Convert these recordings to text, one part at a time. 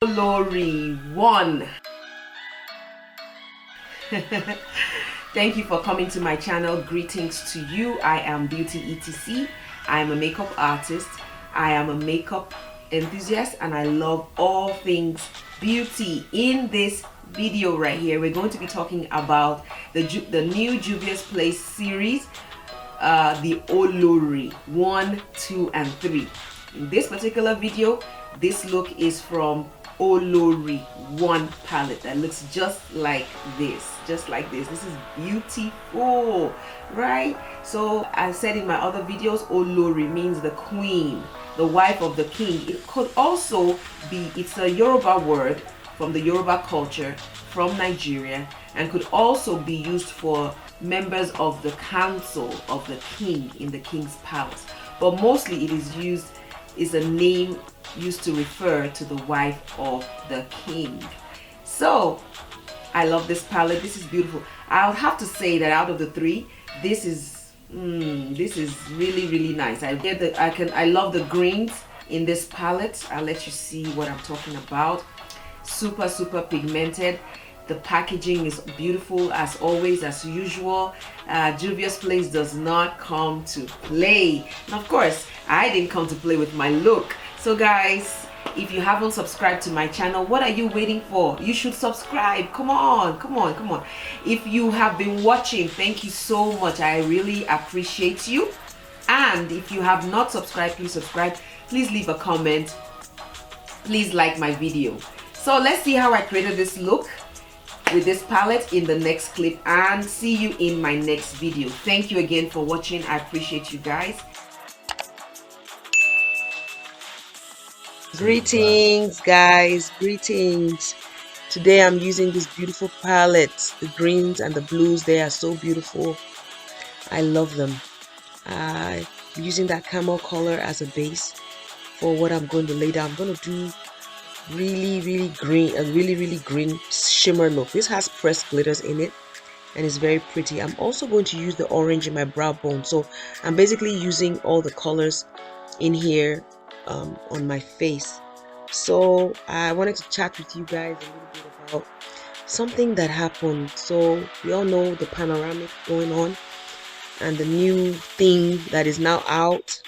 Oloori I. Thank you for coming to my channel. Greetings to you. I am Beauty etc. I am a makeup artist. I am a makeup enthusiast and I love all things beauty. In this video right here, we're going to be talking about the new Juvia's Place series, the Oloori 1, 2 and 3. In this particular video, this look is from Oloori I Palette that looks just like this. This is beautiful, right? So I said in my other videos, Oloori means the queen, the wife of the king. It could also be, it's a Yoruba word from the Yoruba culture from Nigeria, and could also be used for members of the council of the king in the king's palace. But mostly it is a name used to refer to the wife of the king. So I love this palette. This is beautiful. I'll have to say that out of the three, this is really nice. I love the greens in this palette. I'll let you see what I'm talking about. Super pigmented. The packaging is beautiful as always, as usual. Juvia's Place does not come to play. And of course, I didn't come to play with my look. So guys, if you haven't subscribed to my channel, what are you waiting for? You should subscribe. Come on. If you have been watching, thank you so much. I really appreciate you. And if you have not subscribed, please subscribe. Please leave a comment. Please like my video. So let's see how I created this look with this palette in the next clip, and see you in my next video. Thank you again for watching. I appreciate you guys. Greetings guys, greetings. Today I'm using this beautiful palette. The greens and the blues, they are so beautiful. I love them. I'm using that camel color as a base for what I'm going to lay down. I'm going to do really green shimmer look. This has pressed glitters in it and it's very pretty. I'm also going to use the orange in my brow bone, so I'm basically using all the colors in here on my face. So I wanted to chat with you guys a little bit about something that happened. So we all know the panoramic going on and the new thing that is now out.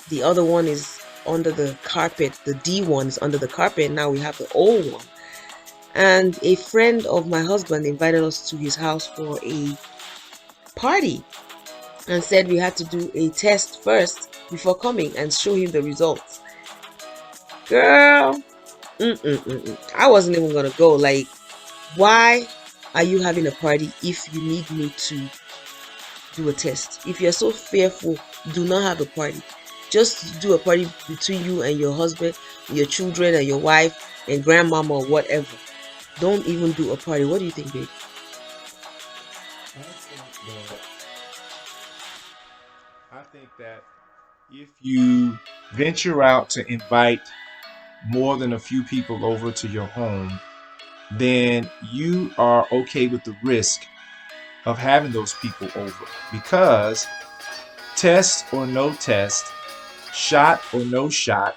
The other one is under the carpet. The D one is under the carpet. Now we have the old one. And a friend of my husband invited us to his house for a party and said we had to do a test first before coming and show him the results. Girl, I wasn't even gonna go. Like, why are you having a party if you need me to do a test? If you're so fearful, do not have a party. Just do a party between you and your husband, your children and your wife and grandmama or whatever. Don't even do a party. What do you think, babe? I think that if you venture out to invite more than a few people over to your home, then you are okay with the risk of having those people over, because test or no test, shot or no shot,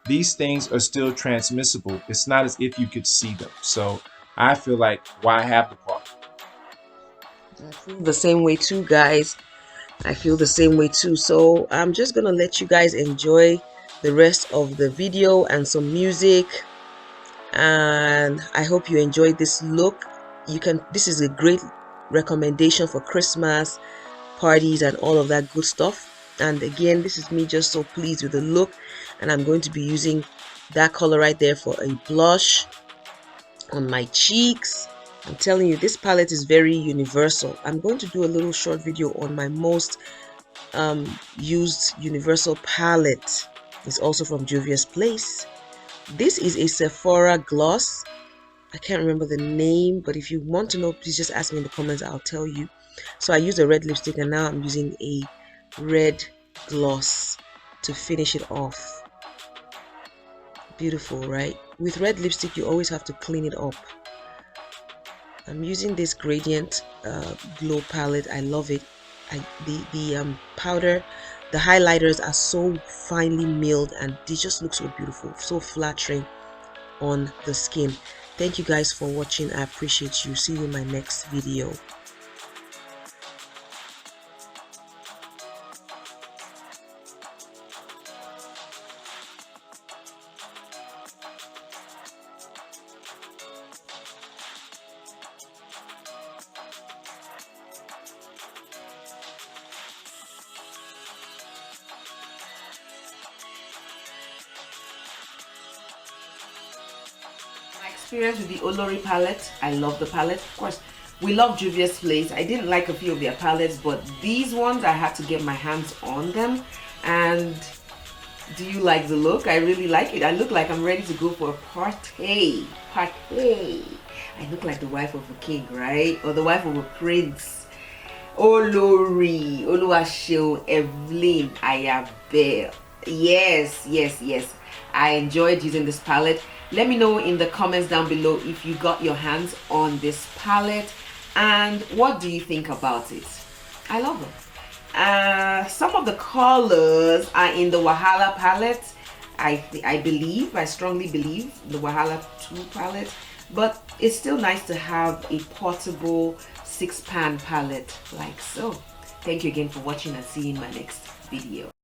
these things are still transmissible. It's not as if you could see them. So I feel like, why have the party? I feel the same way too, guys. I feel the same way too. So I'm just gonna let you guys enjoy the rest of the video and some music, and I hope you enjoyed this look. This is a great recommendation for Christmas parties and all of that good stuff. And again, this is me just so pleased with the look, and I'm going to be using that color right there for a blush on my cheeks. I'm telling you, this palette is very universal. I'm going to do a little short video on my most used universal palette. It's also from Juvia's Place. This is a Sephora gloss. I can't remember the name, but if you want to know, please just ask me in the comments. I'll tell you. So I used a red lipstick and now I'm using a red gloss to finish it off. Beautiful, right? With red lipstick you always have to clean it up. I'm using this gradient glow palette. I love it. The powder, the highlighters are so finely milled and they just look so beautiful, so flattering. on the skin. Thank you guys for watching. I appreciate you. See you in my next video. My experience with the Oloori palette, I love the palette. Of course, we love Juvia's place. I didn't like a few of their palettes, but these ones I had to get my hands on them. And do you like the look? I really like it. I look like I'm ready to go for a party. Party. I look like the wife of a king, right? Or the wife of a prince. Oloori, Oluwaseun, Evelyn, Ayabel. Yes, yes, yes. I enjoyed using this palette. Let me know in the comments down below if you got your hands on this palette and what do you think about it. I love them. Some of the colors are in the Wahala palette. I strongly believe the Wahala 2 palette, but it's still nice to have a portable 6-pan palette like so. Thank you again for watching and see you in my next video.